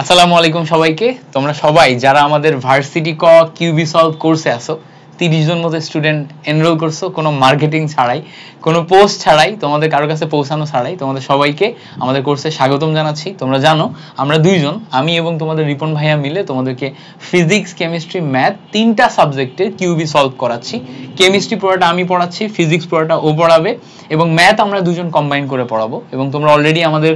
আসসালামু আলাইকুম সবাইকে। তোমরা সবাই যারা আমাদের ভার্সিটি ক কিউবি সলভ কোর্সে আসো, 30 জন মতো স্টুডেন্ট এনরোল করছো, কোনো মার্কেটিং ছাড়াই, কোনো পোস্ট ছাড়াই, তোমাদের কারো কাছে পৌঁছানো ছাড়াই, তোমাদের সবাইকে আমাদের কোর্সে স্বাগতম জানাচ্ছি। তোমরা জানো আমরা দুইজন, আমি এবং তোমাদের রিপন ভাইয়া মিলে তোমাদেরকে ফিজিক্স, কেমিস্ট্রি, ম্যাথ তিনটা সাবজেক্টের কিউবি সলভ করাচ্ছি। কেমিস্ট্রি পুরোটা আমি পড়াচ্ছি, ফিজিক্স পুরোটা ও পড়াবে এবং ম্যাথ আমরা দুজন কম্বাইন করে পড়াবো। এবং তোমরা অলরেডি আমাদের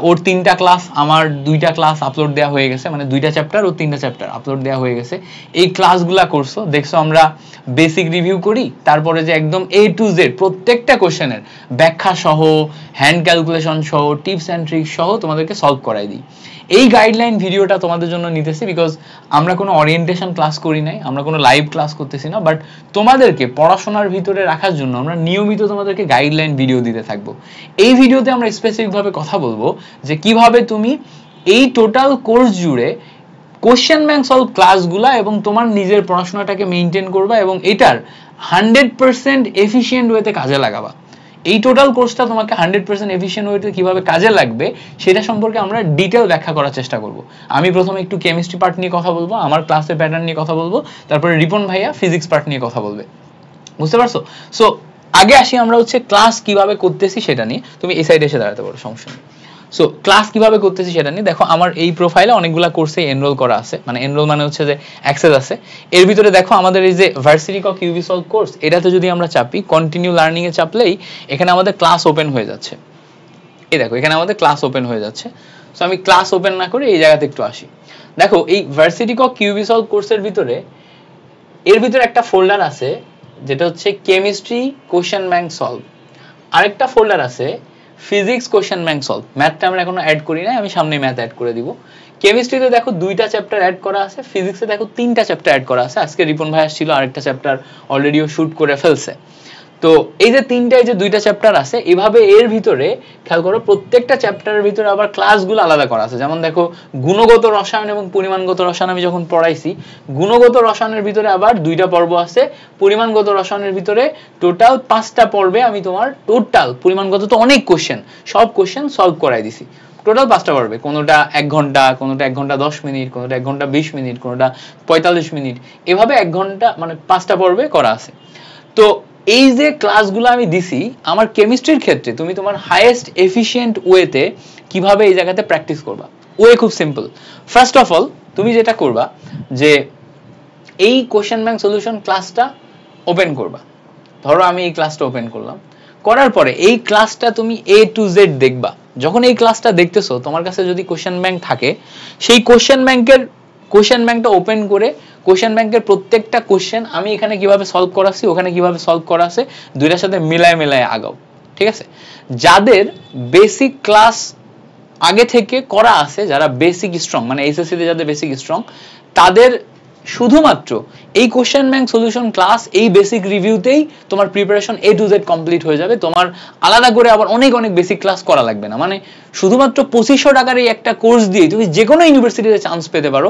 ওর 3টা ক্লাস, আমার 2টা ক্লাস আপলোড দেওয়া হয়ে গেছে, মানে 2টা চ্যাপ্টার ও 3টা চ্যাপ্টার আপলোড দেওয়া হয়ে গেছে। এই ক্লাসগুলা করছো, দেখছো আমরা বেসিক রিভিউ করি, তারপরে যে একদম A to Z প্রত্যেকটা কোশ্চেনের ব্যাখ্যা সহ, হ্যান্ড ক্যালকুলেশন সহ, টিপস অ্যান্ড ট্রিক্স সহ তোমাদেরকে সলভ করাই দিই। এই গাইডলাইন ভিডিওটা তোমাদের জন্য নিতেছি বিকজ আমরা কোনো অরিয়েন্টেশন ক্লাস করি নাই, আমরা কোনো লাইভ ক্লাস করতেছি না, বাট তোমাদেরকে পড়াশোনার ভিতরে রাখার জন্য আমরা নিয়মিত তোমাদেরকে গাইডলাইন ভিডিও দিতে থাকবো। এই ভিডিওতে আমরা স্পেসিফিকভাবে কথা বলবো যে কিভাবে তুমি এই টোটাল কোর্স জুড়ে কোশ্চেন ব্যাংক সলভ ক্লাসগুলা এবং তোমার নিজের পড়াশোনাটাকে মেইনটেইন করবা এবং এটার 100% এফিশিয়েন্ট ওয়েতে কাজে লাগাবা। এই টোটাল কোর্সটা তোমাকে 100% এফিশিয়েন্ট ওয়েতে কিভাবে কাজে লাগবে সেটা সম্পর্কে আমরা ডিটেল ব্যাখ্যা করার চেষ্টা করব। আমি প্রথমে একটু কেমিস্ট্রি পার্ট নিয়ে কথা বলবো, আমার ক্লাসের প্যাটার্ন নিয়ে কথা বলবো, তারপরে রিপন ভাইয়া ফিজিক্স পার্ট নিয়ে কথা বলবে। বুঝতে পারছো? সো আগে আসি আমরা ক্লাস কিভাবে করতেছি সেটা নিয়ে। তুমি এই সাইডে এসে দাঁড়াতে পারো, সমস্যা নেই। সো ক্লাস কিভাবে করতেছি সেটা নিয়ে দেখো, আমার এই প্রোফাইলে অনেকগুলা কোর্সে এনরোল করা আছে, মানে এনরোল মানে যে অ্যাক্সেস আছে। এর ভিতরে দেখো আমাদের এই যে ভার্সিটি ক কিউবি সলভ কোর্স, এটাতে যদি আমরা চাপি, কন্টিনিউ লার্নিং এ চাপলেই এখানে আমাদের ক্লাস ওপেন হয়ে যাচ্ছে। এই দেখো এখানে আমাদের ক্লাস ওপেন হয়ে যাচ্ছে। সো আমি ক্লাস ওপেন না করে এই জায়গাতে একটু আসি। দেখো এই ভার্সিটি ক কিউবি সলভ কোর্সের ভিতরে এর ভিতরে একটা ফোল্ডার আছে যেটা কেমিস্ট্রি কোশ্চেন ব্যাংক সলভ, আরেকটা ফোল্ডার আছে ফিজিক্স কোশ্চেন ব্যাংক সলভ। ম্যাথটা আমরা এখনো অ্যাড করি নাই, আমি সামনে ম্যাথ অ্যাড করে দিব। কেমিস্ট্রিতে দেখো 2টা চ্যাপ্টার অ্যাড করা আছে, ফিজিক্সে দেখো 3টা চ্যাপ্টার অ্যাড করা আছে। আজকে রিপন ভাই আসছিল, আরেকটা চ্যাপ্টার অলরেডিও শুট করে ফেলছে। তো এই যে 2টা চ্যাপ্টার আছে, এভাবে এর ভিতরে খেয়াল করো প্রত্যেকটা চ্যাপ্টারের ভিতরে আবার ক্লাসগুলো আলাদা করা আছে। যেমন দেখো গুণগত রসায়ন এবং পরিমাণগত রসায়ন আমি যখন পড়াইছি, গুণগত রসায়নের ভিতরে আবার 2টা পর্ব আছে, পরিমাণগত রসায়নের ভিতরে টোটাল 5টা পর্বে আমি তোমার টোটাল পরিমাণগত তো অনেক কোশ্চেন, সব কোশ্চেন সলভ করাই দিছি। টোটাল 5টা পর্বে, কোনোটা 1 ঘন্টা, কোনোটা 1 ঘন্টা 10 মিনিট, কোনোটা 1 ঘন্টা 20 মিনিট, কোনোটা 45 মিনিট, এভাবে 1 ঘন্টা মানে 5টা পর্বে করা আছে। তো এই যে ক্লাসগুলো আমি দিছি, আমার কেমিস্ট্রির ক্ষেত্রে তুমি তোমার হাইয়েস্ট এফিশিয়েন্ট ওয়েতে কিভাবে এই জায়গাতে প্র্যাকটিস করবা, ওয়ে খুব সিম্পল। ফার্স্ট অফ অল তুমি যেটা করবা যে এই কোশ্চেন ব্যাংক সলিউশন ক্লাসটা ওপেন করবা। ধরো আমি এই ক্লাসটা ওপেন করলাম, করার পরে এই ক্লাসটা তুমি A to Z দেখবা। যখন এই ক্লাসটা দেখতেছো, তোমার কাছে যদি কোশ্চেন ব্যাংক থাকে, সেই কোশ্চেন ব্যাংকটা ওপেন করে কোশ্চেন ব্যাংকের প্রত্যেকটা কোশ্চেন আমি এখানে কিভাবে সলভ করাছি, ওখানে কিভাবে সলভ করা আছে, দুইটার সাথে মিলায় আগাও। ঠিক আছে? যাদের বেসিক ক্লাস আগে থেকে করা আছে, যারা বেসিক স্ট্রং, মানে এসএসসি তে যাদের বেসিক স্ট্রং, তাদের শুধুমাত্র এই কোশ্চেন ব্যাংক সলিউশন ক্লাস, এই বেসিক রিভিউতেই তোমার preparation A to Z complete হয়ে যাবে। তোমার আলাদা করে আবার অনেক বেসিক ক্লাস করা লাগবে না। মানে শুধুমাত্র 2500 টাকার এই একটা কোর্স দিয়ে তুমি যে কোনো ইউনিভার্সিটিতে চান্স পেতে পারো।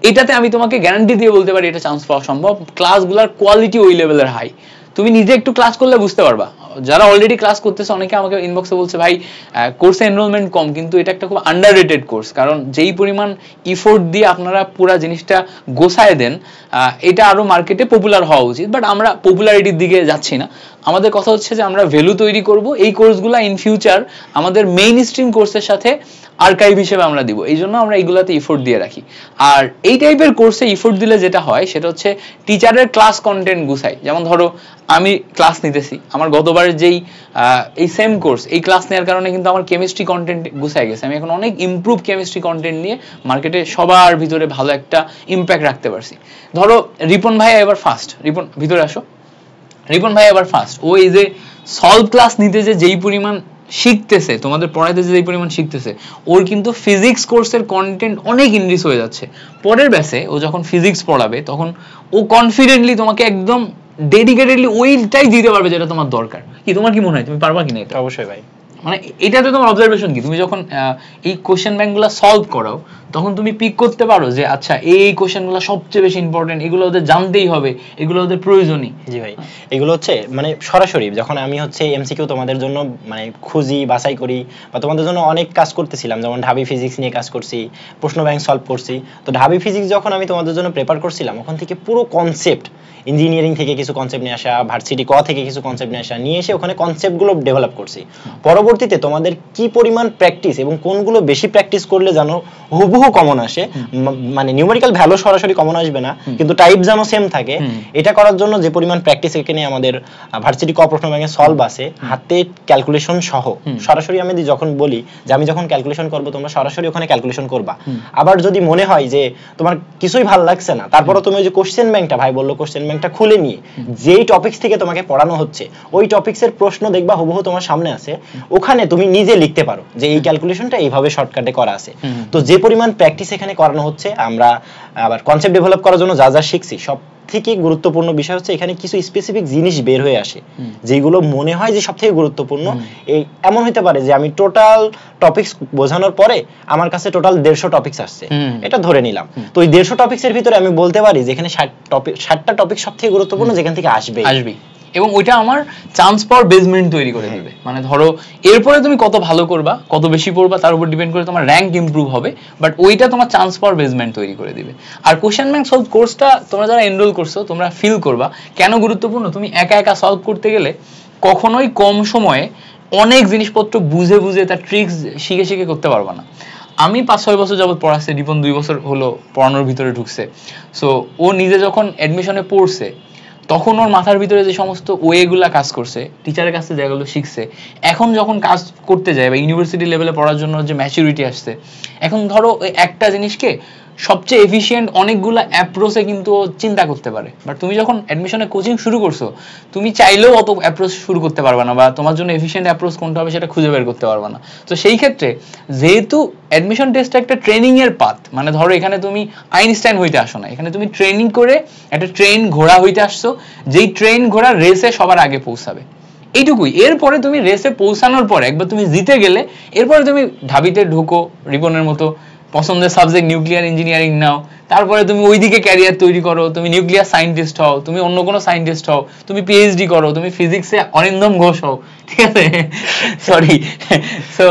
এটাতে আমি তোমাকে গ্যারান্টি দিয়ে বলতে পারি এটা চান্স পাওয়া সম্ভব। ক্লাসগুলোর কোয়ালিটি ওই লেভেলের হাই, তুমি নিজে একটু ক্লাস করলে বুঝতে পারবা। যারা অলরেডি ক্লাস করতেছে, অনেকে আমাকে ইনবক্সে বলছে ভাই কোর্সে এনরোলমেন্ট কম, কিন্তু এটা একটা খুব আন্ডাররেটেড কোর্স, কারণ যেই পরিমাণ ইফোর্ট দিয়ে আপনারা পুরো জিনিসটা গোছায় দেন, এটা আরো মার্কেটে পপুলার হওয়া উচিত। বাট আমরা পপুলারিটির দিকে যাচ্ছি না, আমাদের কথা যে আমরা ভ্যালু তৈরি করব। এই কোর্সগুলো ইন ফিউচার আমাদের মেইন স্ট্রিম কোর্সের সাথে আর্কাইভ হিসেবে আমরা দিব, এই জন্য আমরা এইগুলাতে ইফোর্ট দিয়ে রাখি। আর এই টাইপের কোর্সে ইফোর্ট দিলে যেটা হয় সেটা টিচারের ক্লাস কন্টেন্ট গুছাই। যেমন ধরো আমি ক্লাস নিতেছি, আমার গতবারের যেই এই সেম কোর্স, এই ক্লাস নেওয়ার কারণে কিন্তু আমার কেমিস্ট্রি কন্টেন্ট গুছাই গেছে। আমি এখন অনেক ইমপ্রুভ কেমিস্ট্রি কন্টেন্ট নিয়ে মার্কেটে সবার ভিতরে ভালো একটা ইম্প্যাক্ট রাখতে পারছি। ধরো রিপন ভাই এবার ফার্স্ট, রিপন ভিতরে আসো। রিপন ভাই এবার ফার্স্ট, ও এই যে সলভ ক্লাস নিতে যেই পরিমাণ শিখতেছে, তোমাদের পড়াইতে যেই পরিমাণ শিখতেছে, ওর কিন্তু ফিজিক্স কোর্সের কন্টেন্ট অনেক ইনরিচ হয়ে যাচ্ছে। পরের ব্যাচে ও যখন ফিজিক্স পড়াবে, তখন ও কনফিডেন্টলি তোমাকে একদম ডেডিকেটেডলি ওইটাই দিতে পারবে যেটা তোমার দরকার। কি তোমার কি মনে হয়, তুমি পারবা কিনা এটা? অবশ্যই ভাই, মানে এটাতে তোমার অবজারভেশন কি, তুমি যখন এই কোশ্চেন ব্যাংকগুলো সলভ করাও তখন তুমি পিক করতে পারো যে আচ্ছা এই কোশ্চেনগুলো সবচেয়ে বেশি ইম্পর্টেন্ট, এগুলো ওদের জানতেই হবে, এগুলো ওদের প্রয়োজনীয়? জি ভাই, এগুলো হচ্ছে মানে সরাসরি যখন আমি হচ্ছে এমসিকিউ তোমাদের জন্য মানে খুঁজি বাছাই করি বা তোমাদের জন্য অনেক কাজ করতেছিলাম, যেমন ঢাবি ফিজিক্স নিয়ে কাজ করছি, প্রশ্ন ব্যাংক সলভ করছি। তো ঢাবি ফিজিক্স যখন আমি তোমাদের জন্য প্রেপার করছিলাম ওখান থেকে পুরো কনসেপ্ট, ইঞ্জিনিয়ারিং থেকে কিছু কনসেপ্ট নিয়ে আসা, ভার্সিটি ক থেকে কিছু কনসেপ্ট নিয়ে আসা, নিয়ে এসে ওখানে কনসেপ্টগুলো ডেভেলপ করছি। পরবর্তীতে তোমাদের কি পরিমাণ প্র্যাকটিস এবং কোনগুলো বেশি প্র্যাকটিস করলে জানো হুবহু কমন আসে, মানে নিউমেরিক্যাল ভ্যালু সরাসরি কমন আসবে না কিন্তু টাইপ যেন সেম থাকে, এটা করার জন্য যে পরিমাণ প্র্যাকটিস এখানে আমাদের ভার্সিটি ক প্রশ্ন ব্যাংকে সলভ আছে হাতে ক্যালকুলেশন সহ। সরাসরি আমি যখন বলি যে আমি যখন ক্যালকুলেশন করব তোমরা সরাসরি ওখানে ক্যালকুলেশন করবা। আবার যদি মনে হয় যে তোমার কিছুই ভালো লাগছে না, তারপরে তুমি ওই যে কোশ্চেন ব্যাংকটা, ভাই বললো কোশ্চেন ব্যাংকটা খুলে নিয়ে যেই টপিকস থেকে তোমাকে পড়ানো হচ্ছে ওই টপিকসের প্রশ্ন দেখবা হুবহু তোমার সামনে আছে, ওখানে তুমি নিজে লিখতে পারো যে এই ক্যালকুলেশনটা এইভাবে শর্টকাটে করা আছে। তো যে পরিমাণ প্র্যাকটিস এখানে করানো হচ্ছে, আমরা আবার কনসেপ্ট ডেভেলপ করার জন্য যা যা শিখছি সব থেকে গুরুত্বপূর্ণ বিষয় হচ্ছে এখানে কিছু স্পেসিফিক জিনিস বের হয়ে আসে যেগুলো মনে হয় যে সবথেকে গুরুত্বপূর্ণ। এই এমন হতে পারে যে আমি টোটাল টপিকস বোঝানোর পরে আমার কাছে টোটাল 150 টপিকস আসছে, এটা ধরে নিলাম। তো ওই 150 টপিকসের ভিতরে আমি বলতে পারি যে এখানে 60টা টপিক সবথেকে গুরুত্বপূর্ণ যেখান থেকে আসবে, এবং ওইটা আমার চান্স পাওয়ার বেসমেন্ট তৈরি করে দেবে। মানে ধরো এরপরে তুমি কত ভালো করবা, কত বেশি পড়বা তার উপর ডিপেন্ড করে তোমার র্যাঙ্ক ইমপ্রুভ হবে, বাট ওইটা তোমার চান্স পাওয়ার বেসমেন্ট তৈরি করে দিবে। আর কোশ্চেন ব্যাংক সলভ কোর্সটা তোমরা যারা এনরোল করছো তোমরা ফিল করবা কেন গুরুত্বপূর্ণ। তুমি একা একা সলভ করতে গেলে কখনোই কম সময়ে অনেক জিনিসপত্র বুঝে বুঝে তার ট্রিক্স শিখে শিখে করতে পারবা না। আমি 5-6 বছর যাবত পড়াচ্ছি, রিপন 2 বছর হলো পড়ানোর ভিতরে ঢুকছে। সো ও নিজে যখন অ্যাডমিশনে পড়ছে তখন ওর মাথার ভিতরে যে সমস্ত ওয়েগুলা কাজ করছে, টিচারের কাছে যেগুলো শিখছে, এখন যখন কাজ করতে যায় বা ইউনিভার্সিটি লেভেলে পড়ার জন্য যে ম্যাচুরিটি আসছে, এখন ধরো একটা জিনিসকে সবচেয়ে এফিশিয়েন্ট অনেকগুলো অ্যাপ্রোচে কিন্তু চিন্তা করতে পারে। বাট তুমি যখন অ্যাডমিশনে কোচিং শুরু করছো তুমি চাইলেও অত অ্যাপ্রোচ শুরু করতে পারবে না, বা তোমার জন্য এফিশিয়েন্ট অ্যাপ্রোচ কোনটা হবে সেটা খুঁজে বের করতে পারবে না। তো সেই ক্ষেত্রে যেহেতু অ্যাডমিশন টেস্টটা একটা ট্রেনিং এর পাথ, মানে ধরো এখানে তুমি আইনস্টাইন হইতে আসো না, এখানে তুমি ট্রেনিং করে একটা ট্রেন ঘোড়া হইতে আসছো, যেই ট্রেন ঘোড়া রেসে সবার আগে পৌঁছাবে, এইটুকুই। এরপরে তুমি রেসে পৌঁছানোর পরে একবার তুমি জিতে গেলে এরপরে তুমি ঢাবিতে ঢুকো, রিপনের মতো পছন্দের সাবজেক্ট নিউক্লিয়ার ইঞ্জিনিয়ারিং নাও, তারপরে তুমি ওইদিকে ক্যারিয়ার তৈরি করো, তুমি নিউক্লিয়ার সায়েন্টিস্ট হও, তুমি অন্য কোনো সায়েন্টিস্ট হও, তুমি পিএইচডি করো, তুমি ফিজিক্সে অরিন্দম ঘোষ হও, ঠিক আছে, সরি। সো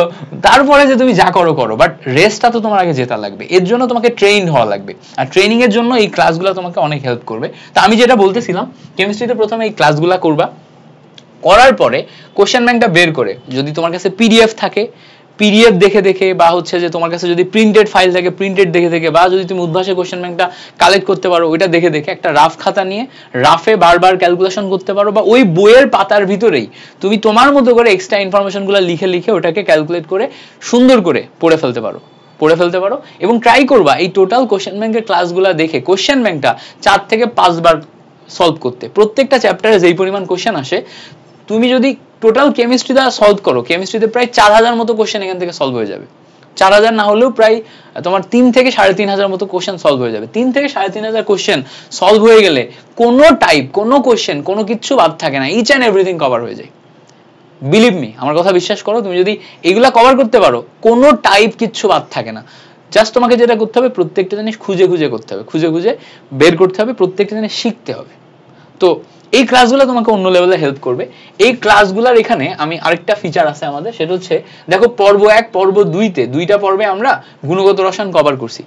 তারপরে যে তুমি যা করো করো, বাট রেসটা তো তোমার আগে জেতা লাগবে, এর জন্য তোমাকে ট্রেইন হওয়া লাগবে। আর ট্রেনিং এর জন্য এই ক্লাসগুলো তোমাকে অনেক হেল্প করবে। তা আমি যেটা বলতেছিলাম, কেমিস্ট্রিতে প্রথমে এই ক্লাসগুলো করবা, করার পরে কোশ্চেন ব্যাংকটা বের করে যদি তোমার কাছে পিডিএফ থাকে পিডিএফ দেখে দেখে, বা হচ্ছে যে তোমার কাছে যদি প্রিন্টেড ফাইল থাকে প্রিন্টেড দেখে দেখে, বা যদি তুমি উদ্ভাসে কোশ্চেন ব্যাংকটা কালেক্ট করতে পারো ওইটা দেখে দেখে, একটা রাফ খাতা নিয়ে রাফে বারবার ক্যালকুলেশন করতে পারো, বা ওই বইয়ের পাতার ভিতরেই তুমি তোমার মতো করে এক্সট্রা ইনফরমেশনগুলো লিখে লিখে ওটাকে ক্যালকুলেট করে সুন্দর করে পড়ে ফেলতে পারো। এবং ট্রাই করবা এই টোটাল কোশ্চেন ব্যাংকের ক্লাসগুলো দেখে কোশ্চেন ব্যাংকটা 4 থেকে 5 বার সলভ করতে। প্রত্যেকটা চ্যাপ্টারে যেই পরিমাণ কোশ্চেন আসে, তুমি যদি টোটাল কেমিস্ট্রি দ্বারা সলভ করো, কেমিস্ট্রিতে প্রায় 4000 মতো কোশ্চেন এখান থেকে সলভ হয়ে যাবে। 4000 না হলেও প্রায় তোমার 3 থেকে 3500 মতো কোশ্চেন সলভ হয়ে যাবে। 3 থেকে 3500 কোশ্চেন সলভ হয়ে গেলে কোনো টাইপ, কোনো কোশ্চেন, কোনো কিছু বাদ থাকে না, ইচ অ্যান্ড এভরিথিং কভার হয়ে যায়। বিলিভ মি, আমার কথা বিশ্বাস করো, তুমি যদি এগুলা কভার করতে পারো কোনো টাইপ কিচ্ছু বাদ থাকে না। জাস্ট তোমাকে যেটা করতে হবে প্রত্যেকটা জিনিস খুঁজে খুঁজে করতে হবে, খুঁজে খুঁজে বের করতে হবে, প্রত্যেকটা জিনিস শিখতে হবে। তো এই ক্লাসগুলো তোমাকে অন্য লেভেলে হেল্প করবে। এই ক্লাসগুলোর এখানে আমি আরেকটা ফিচার আছে আমাদের, সেটা হচ্ছে দেখো পর্ব 1 পর্ব 2তে দুইটা পর্বে আমরা গুণগত রসায়ন কভার করছি,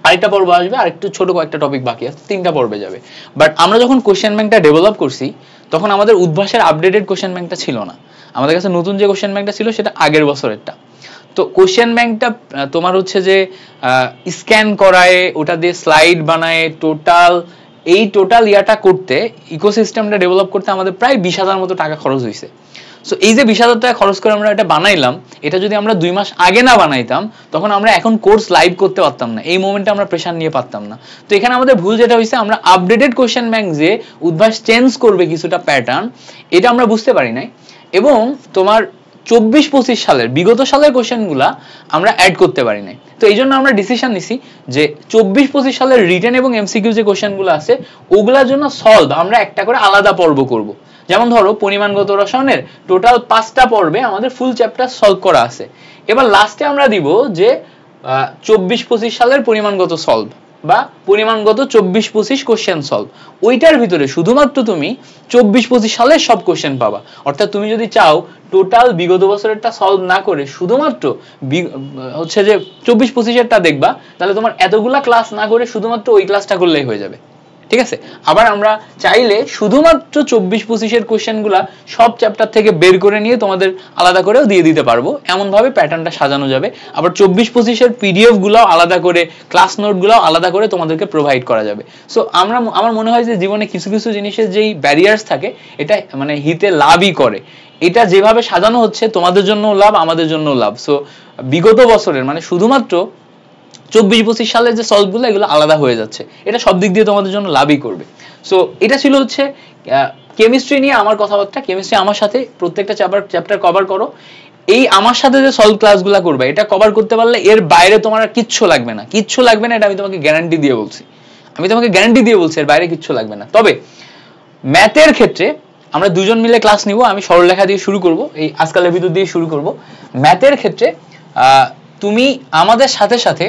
আরেকটা পর্ব আসবে, আরেকটু ছোট কয়েকটা টপিক বাকি আছে, 3টা পর্বে যাবে। বাট আমরা যখন কোশ্চেন ব্যাংকটা ডেভেলপ করছি তখন আমাদের উদ্ভাসের আপডেটেড কোশ্চেন ব্যাংকটা ছিল না, আমাদের কাছে নতুন যে কোশ্চেন ব্যাংকটা ছিল সেটা আগের বছরেরটা। তো কোশ্চেন ব্যাংকটা তোমার হচ্ছে যে স্ক্যান করায়, ওটা দিয়ে স্লাইড বানায়, টোটাল ইয়াটা করতে, ইকোসিস্টেমটা ডেভেলপ করতে আমাদের প্রায় 20,000 মতো টাকা খরচ হয়েছে। সো এই যে 20,000 টাকা খরচ করে আমরা এটা বানাইলাম, এটা যদি আমরা 2 মাস আগে না বানাইতাম তখন আমরা এখন কোর্স লাইভ করতে পারতাম না, এই মোমেন্টে আমরা প্রেশার নিয়ে পারতাম না। তো এখানে আমাদের ভুল যেটা হয়েছে, আমরা আপডেটেড কোশ্চেন ব্যাংক যে উদ্ভাস চেঞ্জ করবে কিছুটা প্যাটার্ন, এটা আমরা বুঝতে পারি নাই, এবং তোমার 24-25 সালের বিগত সালের কোশ্চেনগুলা আমরা অ্যাড করতে পারি নাই। তো এই জন্য আমরা ডিসিশন নিছি যে 24-25 সালের রিটেন এবং এমসিকিউ যে কোশ্চেনগুলো আছে ওগুলোর জন্য সলভ আমরা একটা করে আলাদা পর্ব করব। যেমন ধরো পরিমাণগত রসায়নের টোটাল 5টা পর্বে আমাদের ফুল চ্যাপ্টার সলভ করা আছে, এবার লাস্টে আমরা দিব যে 24-25 সালের পরিমাণগত সলভ বা পরিমাণগত 24-25 কোশ্চেন সলভ, ওইটার ভিতরে শুধুমাত্র তুমি 24-25 সালের সব কোশ্চেন পাবা। অর্থাৎ তুমি যদি চাও টোটাল বিগত বছরেরটা সলভ না করে শুধুমাত্র হচ্ছে যে 24-25 দেখবা, তাহলে তোমার এতগুলা ক্লাস না করে শুধুমাত্র ওই ক্লাসটা করলেই হয়ে যাবে, ঠিক আছে। আবার আমরা চাইলে শুধুমাত্র 24-25 কোশ্চেনগুলা সব চ্যাপ্টার থেকে বের করে নিয়ে তোমাদের আলাদা করেও দিয়ে দিতে পারবো, এমন ভাবে প্যাটার্নটা সাজানো যাবে। আবার 24-25 পিডিএফ গুলাও আলাদা করে, ক্লাস নোট গুলাও আলাদা করে তোমাদেরকে প্রোভাইড করা যাবে। সো আমার মনে হয় যে জীবনে কিছু কিছু জিনিসের যেই ব্যারিয়ার্স থাকে এটা মানে হিতে লাভই করে। এটা যেভাবে সাজানো হচ্ছে তোমাদের জন্য লাভ, আমাদের জন্য লাভ। সো বিগত বছরের মানে শুধুমাত্র 24-25 সালের যে সলভগুলো এগুলো আলাদা হয়ে যাচ্ছে, এটা সব দিক দিয়ে তোমাদের জন্য লাভই করবে। সো এটা ছিল হচ্ছে কেমিস্ট্রি নিয়ে আমার কথাবার্তা। কেমিস্ট্রি আমার সাথে প্রত্যেকটা চ্যাপ্টার কভার করো। এই আমার সাথে যে সলভ ক্লাসগুলো করবে এটা কভার করতে পারলে এর বাইরে তোমার আর কিচ্ছু লাগবে না, কিচ্ছু লাগবে না, এটা আমি তোমাকে গ্যারান্টি দিয়ে বলছি, এর বাইরে কিচ্ছু লাগবে না। তবে ম্যাথের ক্ষেত্রে আমরা দুজন মিলে ক্লাস নিব, আমি সরলরেখা দিয়ে শুরু করব, এই আজকালের ভিতর দিয়ে শুরু করব। ম্যাথের ক্ষেত্রে তুমি আমাদের সাথে সাথে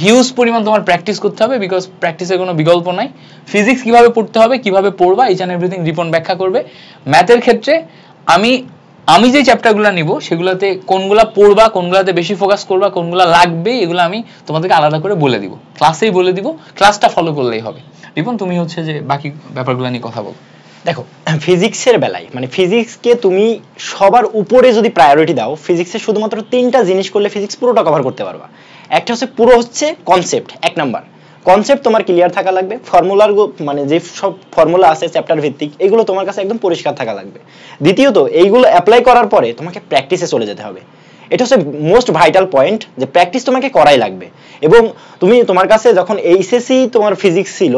হিউজ পরিমাণ তোমার প্র্যাকটিস করতে হবে, বিকজ প্র্যাকটিসের কোনো বিকল্প নাই। ফিজিক্স কিভাবে পড়তে হবে, কিভাবে পড়বা, ইচ অ্যান্ড এভরিথিং রিপন ব্যাখ্যা করবে। ম্যাথের ক্ষেত্রে আমি যে চ্যাপ্টারগুলো নিব সেগুলোতে কোনগুলা পড়বা, কোনগুলাতে বেশি ফোকাস করবা, কোনগুলা লাগবে, এগুলো আমি তোমাদেরকে আলাদা করে বলে দিব, ক্লাসেই বলে দিব, ক্লাসটা ফলো করলেই হবে। রিপন তুমি হচ্ছে যে বাকি ব্যাপারগুলো নিয়ে কথা বল। দেখো ফিজিক্সের বেলায় মানে ফিজিক্সকে তুমি সবার উপরে যদি প্রায়োরিটি দাও, ফিজিক্সে শুধুমাত্র 3টা জিনিস করলে ফিজিক্স পুরোটা কভার করতে পারবা। একটা হচ্ছে কনসেপ্ট, 1 নাম্বার কনসেপ্ট তোমার ক্লিয়ার থাকা লাগবে, ফর্মুলার মানে যে সব ফর্মুলা আছে চ্যাপ্টার ভিত্তিক এগুলো তোমার কাছে একদম পরিষ্কার থাকা লাগবে। দ্বিতীয়ত এইগুলো অ্যাপ্লাই করার পরে তোমাকে প্র্যাকটিসে চলে যেতে হবে। এটা হচ্ছে মোস্ট ভাইটাল পয়েন্ট, যে প্র্যাকটিস তোমাকে করাই লাগবে। এবং তোমার কাছে যখন এইচএসসি তোমার ফিজিক্স ছিল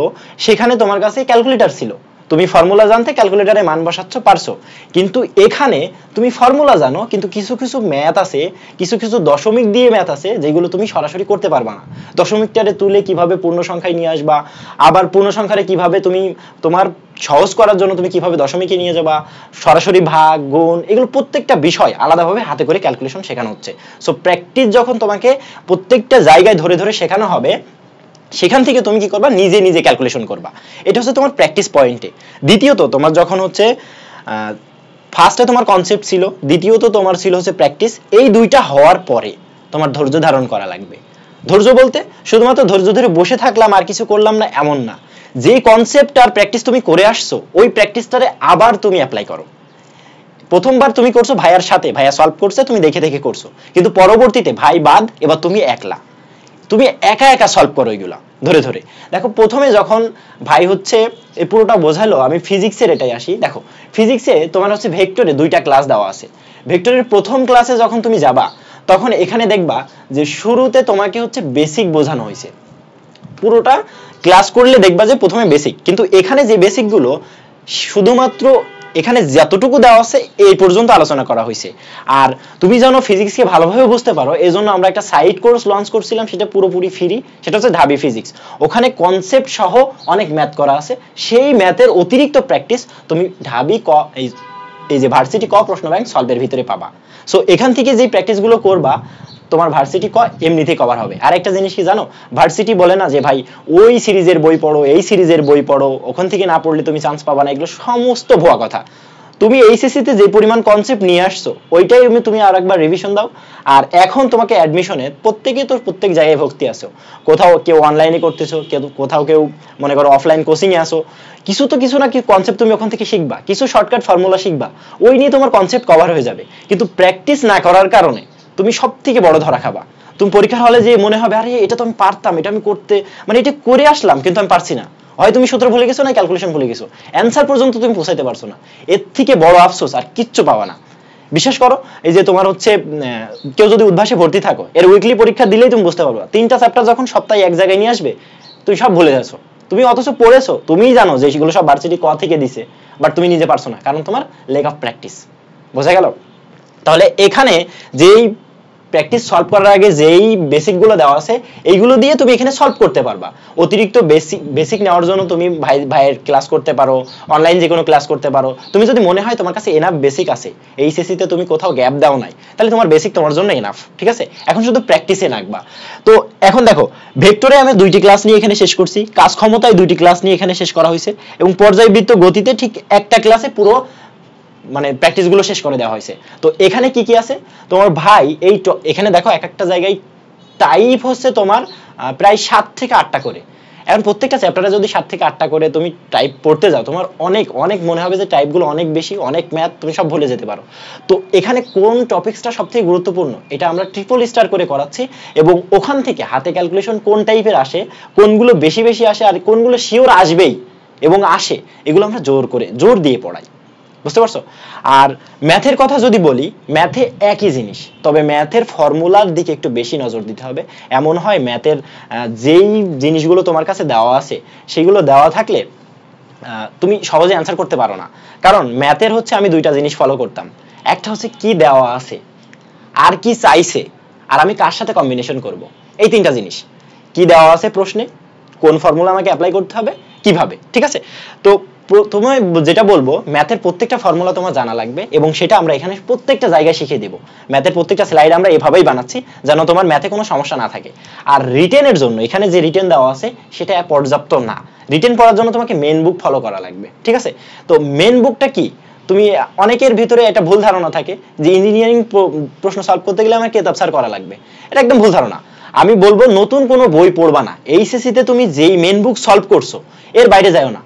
সেখানে তোমার কাছে ক্যালকুলেটর ছিল, তুমি ফর্মুলা জানতে ক্যালকুলেটরে মান বসাচ্ছ পারছো, কিন্তু এখানে তুমি ফর্মুলা জানো কিন্তু কিছু কিছু ম্যাথ আছে, কিছু কিছু দশমিক দিয়ে ম্যাথ আছে যেগুলো তুমি সরাসরি করতে পারবা না। দশমিকটারে তুলে কিভাবে পূর্ণ সংখ্যায় নিয়ে আসবা, আবার পূর্ণ সংখ্যারে কিভাবে তুমি তোমার সহজ করার জন্য তুমি কিভাবে দশমিকে নিয়ে যাবা, সরাসরি ভাগ গুণ, এগুলো প্রত্যেকটা বিষয় আলাদাভাবে হাতে করে ক্যালকুলেশন শেখানো হচ্ছে। সো প্র্যাকটিস যখন তোমাকে প্রত্যেকটা জায়গায় ধরে ধরে শেখানো হবে, সেখান থেকে তুমি কি করবা, নিজে নিজে ক্যালকুলেশন করবা। এটা হচ্ছে তোমার প্র্যাকটিস পয়েন্টে। দ্বিতীয়ত তোমার যখন হচ্ছে ফার্স্টে তোমার কনসেপ্ট ছিল, দ্বিতীয়ত তোমার ছিল হচ্ছে প্র্যাকটিস। এই দুইটা হওয়ার পরে তোমার ধৈর্য ধারণ করা লাগবে। ধৈর্য বলতে শুধুমাত্র ধৈর্য ধরে বসে থাকলাম আর কিছু করলাম না এমন না, যে কনসেপ্ট আর প্র্যাকটিস তুমি করে আসছো ওই প্র্যাকটিসটারে আবার তুমি অ্যাপ্লাই করো। প্রথমবার তুমি করছো ভাইয়ার সাথে, ভাইয়া সলভ করছে তুমি দেখে দেখে করছো, কিন্তু পরবর্তীতে ভাই বাদ এবার তুমি একলা, তুমি একা একা সলভ করো এগুলা ধরে ধরে। দেখো প্রথমে যখন ভাই হচ্ছে এই পুরোটা বোঝালো, আমি ফিজিক্সের এটাই আসি। দেখো ফিজিক্সে তোমার হচ্ছে ভেক্টরে 2টা ক্লাস দেওয়া আছে। ভেক্টরের প্রথম ক্লাসে যখন তুমি যাবা তখন এখানে দেখবা যে শুরুতে তোমাকে হচ্ছে বেসিক বোঝানো হয়েছে। পুরোটা ক্লাস করলে দেখবা যে প্রথমে বেসিক, কিন্তু এখানে যে বেসিকগুলো শুধুমাত্র এখানে যতটুকু দেওয়া আছে এই পর্যন্ত আলোচনা করা হয়েছে। আর তুমি যেন ফিজিক্সকে ভালোভাবে বুঝতে পারো এই জন্য আমরা একটা সাইড কোর্স লঞ্চ করছিলাম, সেটা পুরোপুরি ফ্রি, সেটা হচ্ছে ঢাবি ফিজিক্স। ওখানে কনসেপ্ট সহ অনেক ম্যাথ করা আছে, সেই ম্যাথের অতিরিক্ত প্র্যাকটিস তুমি ঢাবি এই যে ভার্সিটি ক প্রশ্ন ব্যাংক সলভের ভিতরে পাবা। সো এখান থেকে যে প্র্যাকটিসগুলো করবা তোমার ভার্সিটি ক এমনিতেই কভার হবে। আর একটা জিনিস কি জানো, ভার্সিটি বলে না যে ভাই ওই সিরিজের বই পড়ো, এই সিরিজের বই পড়ো, ওখান থেকে না পড়লে তুমি চান্স পাবা না, এগুলো সমস্ত ভুয়া কথা। তুমি এইচএসসি তে যে পরিমাণ কনসেপ্ট নিয়ে আসছো ওইটাই তুমি আর একবার রিভিশন দাও। আর এখন তোমাকে অ্যাডমিশনে প্রত্যেকে তো প্রত্যেক জায়গায় ভর্তি আসো, কোথাও কেউ অনলাইনে করতেছো, কোথাও কেউ মনে করো অফলাইন কোচিং এ আসো, কিছু না কিছু কনসেপ্ট তুমি ওখান থেকে শিখবা, কিছু শর্টকাট ফর্মুলা শিখবা, ওই নিয়ে তোমার কনসেপ্ট কভার হয়ে যাবে। কিন্তু প্র্যাকটিস না করার কারণে তুমি সব থেকে বড় ধরা খাবা। তুমি পরীক্ষার হলে যে মনে হবে আরে এটা তো আমি পারতাম, এটা আমি করতে মানে এটা করে আসলাম কিন্তু আমি পারছি না, হয় তুমি সূত্র ভুলে গেছো না ক্যালকুলেশন ভুলে গেছো, অ্যানসার পর্যন্ত তুমি পৌঁছাইতে পারছো না। এর থেকে বড় আফসোস আর কিচ্ছু পাওয়া না। বিশেষ করো এই যে তোমার হচ্ছে কেউ যদি উদ্ভাসে ভর্তি থাকো, এর উইকলি পরীক্ষা দিলেই তুমি বুঝতে পারবে 3টা চ্যাপ্টার যখন সপ্তাহে এক জায়গায় নিয়ে আসবে তুমি সব ভুলে যাচ্ছ। তুমি অথচ পড়েছো, তুমিই জানো যে সেগুলো সব ভার্সিটি ক থেকে দিছে, বাট তুমি নিজে পারছো না, কারণ তোমার লেক অফ প্র্যাকটিস। বোঝা গেল? তাহলে এখানে যেই প্র্যাকটিস সলভ করার আগে যেই বেসিক গুলো দেওয়া আছে এইগুলো দিয়ে তুমি এখানে সলভ করতে পারবা। অতিরিক্ত বেসিক নেওয়ার জন্য তুমি ভাইয়ের ক্লাস করতে পারো, অনলাইন যে কোনো ক্লাস করতে পারো। তুমি যদি মনে হয় তোমার কাছে এনাফ বেসিক আছে, এইচএসসি তে তুমি কোথাও গ্যাপ দাও নাই, তাহলে তোমার বেসিক তোমার জন্য এনাফ, ঠিক আছে? এখন শুধু প্র্যাকটিসে রাখবা। তো এখন দেখো ভেক্টরে আমি 2টি ক্লাস নিয়ে এখানে শেষ করছি, কাজ ক্ষমতায় 2টি ক্লাস নিয়ে এখানে শেষ করা হয়েছে, এবং পর্যায়বৃত্ত গতিতে ঠিক একটা ক্লাসে পুরো মানে প্র্যাকটিস গুলো শেষ করে দেওয়া হয়েছে। তো এখানে কি কি আছে তোমার ভাই, এই এখানে দেখো এক একটা জায়গায় টাইপ হচ্ছে তোমার প্রায় 7 থেকে 8টা করে। এখন প্রত্যেকটা চ্যাপ্টারে যদি 7 থেকে 8টা করে তুমি টাইপ পড়তে যাও, তোমার অনেক অনেক মনে হবে যে টাইপগুলো অনেক বেশি, অনেক ম্যাথ, তুমি সব ভুলে যেতে পারো। তো এখানে কোন টপিকসটা সবথেকে গুরুত্বপূর্ণ এটা আমরা ট্রিপল স্টার করে করাচ্ছি, এবং ওখান থেকে হাতে ক্যালকুলেশন কোন টাইপের আসে, কোনগুলো বেশি বেশি আসে আর কোনগুলো শিওর আসবেই এবং আসে, এগুলো আমরা জোর দিয়ে পড়াই, বুঝতে পারছো? আর ম্যাথের কথা যদি বলি, ম্যাথে একই জিনিস, তবে ম্যাথের ফর্মুলার দিকে একটু বেশি নজর দিতে হবে। এমন হয় ম্যাথের যেই জিনিসগুলো তোমার কাছে দেওয়া আছে সেগুলো দেওয়া থাকলে তুমি সহজে অ্যান্সার করতে পারো না। কারণ ম্যাথের হচ্ছে আমি 2টা জিনিস ফলো করতাম, একটা হচ্ছে কি দেওয়া আছে আর কি চাইছে আর আমি কার সাথে কম্বিনেশন করব, এই 3টা জিনিস। কি দেওয়া আছে প্রশ্নে, কোন ফর্মুলা আমাকে অ্যাপ্লাই করতে হবে, কিভাবে, ঠিক আছে? তো প্রথমে যেটা বলবো, ম্যাথের প্রত্যেকটা ফর্মুলা তোমার জানা লাগবে, এবং সেটা আমরা এখানে প্রত্যেকটা জায়গায় শিখিয়ে দেব। ম্যাথের প্রত্যেকটা স্লাইড আমরা এভাবেই বানাচ্ছি যেন তোমার ম্যাথে কোনো সমস্যা না থাকে। আর রিটেনের জন্য এখানে যে রিটেন দেওয়া আছে সেটা পর্যাপ্ত না। রিটেন পড়ার জন্য তোমাকে মেন বুক ফলো করা লাগবে, ঠিক আছে? তো মেন বুকটা কি, তুমি অনেকের ভিতরে একটা ভুল ধারণা থাকে যে ইঞ্জিনিয়ারিং প্রশ্ন সলভ করতে গেলে আমার কেতাব সার করা লাগবে, এটা একদম ভুল ধারণা। আমি বলবো নতুন কোনো বই পড়বা না, এইচএসসি তে তুমি যেই মেন বুক সলভ করছো এর বাইরে যাও না।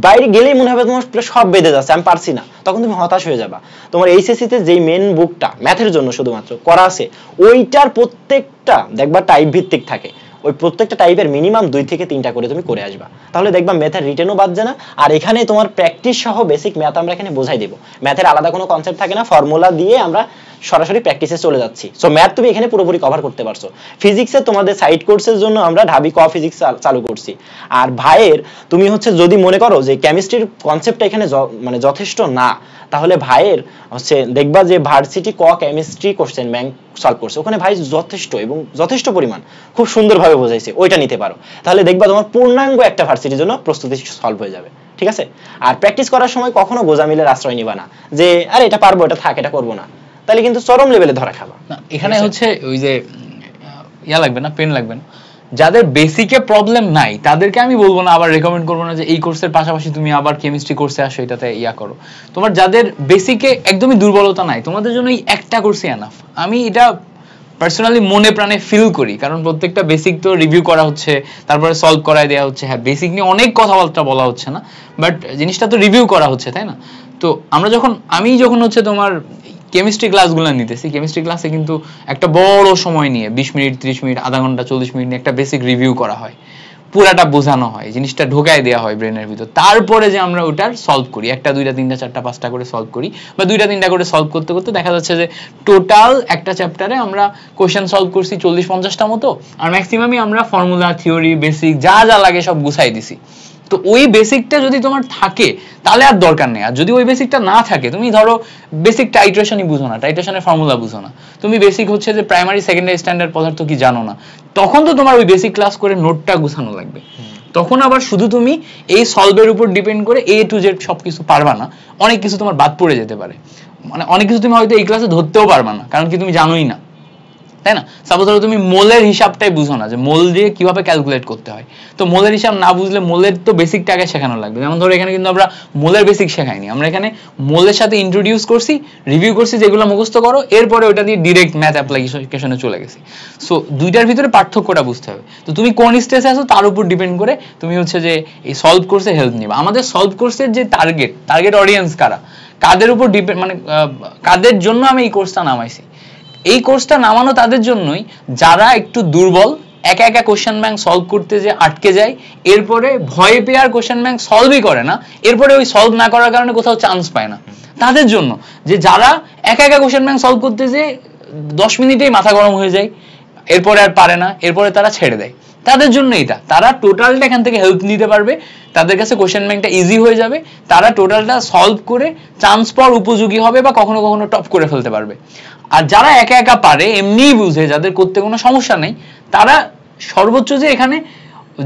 বাইরে গেলেই মনে হবে তোমার সব বেঁধে যাচ্ছে, আমি পারছি না, তখন তুমি হতাশ হয়ে যাবা। তোমার এইচএসসি তে যেই মেন বুকটা ম্যাথের জন্য শুধুমাত্র করা আছে, ওইটার প্রত্যেকটা দেখবা টাইপ ভিত্তিক থাকে, ওই প্রত্যেকটা টাইপের মিনিমাম 2 থেকে 3টা করে তুমি করে আসবা, তাহলে দেখবা ম্যাথের রিটেনও বাদছে না। আর এখানে তোমার প্র্যাকটিস সহ বেসিক ম্যাথ আমরা এখানে বোঝাই দেব, ম্যাথের আলাদা কোনো কনসেপ্ট থাকে না, ফর্মুলা দিয়ে আমরা সরাসরি প্র্যাকটিসে চলে যাচ্ছি। সো ম্যাথ তুমি এখানে পুরোপুরি কভার করতে পারছো। ফিজিক্সে তোমাদের সাইড কোর্সের জন্য আমরা ঢাবি ক ফিজিক্স চালু করছি। আর ভাইয়ের তুমি হচ্ছে যদি মনে করো যে কেমিস্ট্রির কনসেপ্টটা এখানে মানে যথেষ্ট না, তাহলে ভাইয়ের হচ্ছে দেখবা যে ভার্সিটি ক কেমিস্ট্রি কোশ্চেন ব্যাংক সলভ করছে, ওখানে ভাই যথেষ্ট এবং যথেষ্ট পরিমাণ খুব সুন্দরভাবে বোঝাইছে, ওইটা নিতে পারো, তাহলে দেখবা তোমার পূর্ণাঙ্গ একটা ভার্সিটির জন্য প্রস্তুতি সলভ হয়ে যাবে, ঠিক আছে? আর প্র্যাকটিস করার সময় কখনো গোজামিলের আশ্রয় নিবা না যে আরে এটা পারবো, এটা থাক, এটা করবো না, তাহলে কিন্তু চরম লেভেলে ধরা খাবা। এখানে হচ্ছে ওই যে লাগবে না, পেন লাগবে না, যাদের বেসিকে প্রবলেম নাই তাদেরকে আমি বলবো না, আবার রেকমেন্ড করবো না যে এই কোর্সের পাশাপাশি তুমি আবার কেমিস্ট্রি কোর্সে আসো, এটাতে করো। তোমার যাদের বেসিকে একদমই দুর্বলতা নাই, তোমাদের জন্য এই একটা কোর্সই এনাফ। আমি এটা পার্সোনালি মনে প্রাণে ফিল করি, কারণ প্রত্যেকটা বেসিক তো রিভিউ করা হচ্ছে, তারপরে সলভ করায় দেওয়া হচ্ছে। হ্যাঁ, বেসিক নিয়ে অনেক কথাবার্তা বলা হচ্ছে না, বাট জিনিসটা তো রিভিউ করা হচ্ছে, তাই না? তো আমি যখন হচ্ছে তোমার কেমিস্ট্রি ক্লাসগুলো নিতেছি, কেমিস্ট্রি ক্লাসে কিন্তু একটা বড় সময় নিয়ে 20 মিনিট 30 মিনিট আধা ঘন্টা 40 মিনিট নিয়ে একটা বেসিক রিভিউ করা হয়, পুরাটা বোঝানো হয়, জিনিসটা ঢোকায় দেওয়া হয় ব্রেনের ভিতর, তারপরে যে আমরা ওটার সলভ করি, 1টা 2টা 3টা 4টা 5টা করে সলভ করি, বা 2টা 3টা করে সলভ করতে করতে দেখা যাচ্ছে যে টোটাল একটা চ্যাপ্টারে আমরা কোশ্চেন সলভ করছি 40-50টা মতো, আর ম্যাক্সিমামই আমরা ফর্মুলা থিওরি বেসিক যা যা লাগে সব গুছাই দিছি। তো ওই বেসিকটা যদি তোমার থাকে তাহলে আর দরকার নেই। আর যদি ওই বেসিকটা না থাকে, তুমি ধরো বেসিক টাইট্রেশনই বুঝো না, টাইট্রেশনের ফর্মুলা বুঝো না, তুমি বেসিক হচ্ছে যে প্রাইমারি সেকেন্ডারি স্ট্যান্ডার্ড পদার্থ কি জানো না, তখন তো তোমার ওই বেসিক ক্লাস করে নোটটা গুছানো লাগবে। তখন আবার শুধু তুমি এই সলভের উপর ডিপেন্ড করে A to Z সবকিছু পারবা না, অনেক কিছু তোমার বাদ পড়ে যেতে পারে, মানে অনেক কিছু তুমি হয়তো এই ক্লাসে ধরতেও পারবা না, কারণ কি তুমি জানোই না, তাই না? সাপোজ ধরো তুমি মোলের হিসাবটাই বুঝো না, যে মোল দিয়ে কিভাবে ক্যালকুলেট করতে হয়, তো মোলের হিসাব না বুঝলে মোলের তো বেসিকটা আগে শেখানো লাগবে। যেমন ধরো এখানে কিন্তু আমরা মোলের বেসিক শেখাইনি, আমরা এখানে মোলের সাথে ইন্ট্রোডিউস করছি, রিভিউ করছি, যেগুলো মুখস্থ করো, এরপরে ওটা দিয়ে ডিরেক্ট ম্যাথ অ্যাপ্লিকেশনে চলে গেছি। সো দুইটার ভিতরে পার্থক্যটা বুঝতে হবে। তো তুমি কোন স্টেজে আছো তার উপর ডিপেন্ড করে তুমি হচ্ছে যে এই সলভ কোর্সে হেল্প নিবা। আমাদের সলভ কোর্সের যে টার্গেট অডিয়েন্স কারা, কাদের উপর ডিপেন্ড, মানে কাদের জন্য আমি এই কোর্সটা নামাইছি, এই কোর্সটা নামানো তাদের জন্যই যারা একটু দুর্বল, একা একা কোশ্চেন ব্যাংক সলভ করতে যে আটকে যায়, এরপরে ভয় পেয়ে আর কোশ্চেন ব্যাংক সলভই করে না, এরপরে ওই সলভ না করার কারণে কোথাও চান্স পায় না, তাদের জন্য। যে যারা একা একা কোশ্চেন ব্যাংক সলভ করতে যে 10 মিনিটেই মাথা গরম হয়ে যায়, এরপরে আর পারে না, এরপরে তারা ছেড়ে দেয়, তাদের জন্য এটা। তারা টোটালটা এখান থেকে হেল্প নিতে পারবে, তাদের কাছে কোশ্চেন ব্যাংকটা ইজি হয়ে যাবে, তারা টোটালটা সলভ করে চান্স পাওয়ার উপযোগী হবে বা কখনো কখনো টপ করে ফেলতে পারবে। আর যারা একা একা পারে এমনিই বুঝে, যাদের করতে কোনো সমস্যা নেই, তারা সর্বোচ্চ যে এখানে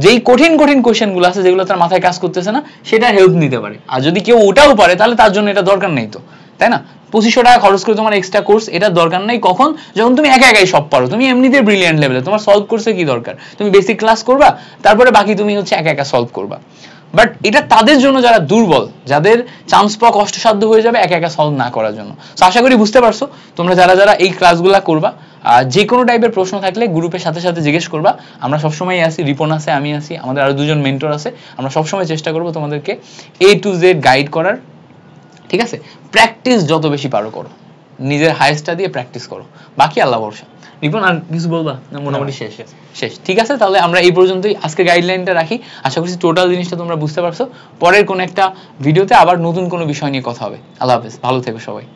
যেই কঠিন কঠিন কোয়েশ্চেন গুলো আছে যেগুলো তার মাথায় কাজ করতেছে না সেটা হেল্প নিতে পারে। আর যদি কেউ ওটাও পারে তাহলে তার জন্য এটা দরকার নেই, তো তাই না? 2500 টাকা খরচ করে তোমার এক্সট্রা কোর্স, এটা দরকার নাই কখন? যখন তুমি একা একাই সব পারো, তুমি এমনিতে ব্রিলিয়ান্ট লেভেলে, তোমার সলভ কোর্সে কি দরকার? তুমি বেসিক ক্লাস করবা, তারপরে বাকি তুমি হচ্ছে একা একা সলভ করবা। বাট এটা তাদের জন্য যারা দুর্বল, যাদের চান্স পাওয়া কষ্টসাধ্য হয়ে যাবে একা একা সলভ না করার জন্য। তো আশা করি বুঝতে পারছো তোমরা যারা যারা এই ক্লাসগুলা করবা। যে কোনো টাইপের প্রশ্ন থাকলে গ্রুপের সাথে সাথে জিজ্ঞেস করবা, আমরা সবসময় আছি, রিপন আছে, আমি আছি, আমাদের আরো দুজন মেন্টর আছে, আমরা সবসময় চেষ্টা করবো তোমাদেরকে A to Z গাইড করার। ঠিক আছে, প্র্যাকটিস যত বেশি পারো করো, নিজের হাইস্টটা দিয়ে প্র্যাকটিস করো, বাকি আল্লাহ ভরসা। রিপন আর কিছু বলবা না? মোটামুটি শেষ শেষ। ঠিক আছে, তাহলে আমরা এই পর্যন্তই আজকে গাইডলাইনটা রাখি। আশা করছি টোটাল জিনিসটা তোমরা বুঝতে পারছো। পরের কোন একটা ভিডিওতে আবার নতুন কোনো বিষয় নিয়ে কথা হবে। আল্লাহ হাফেজ, ভালো থেকো সবাই।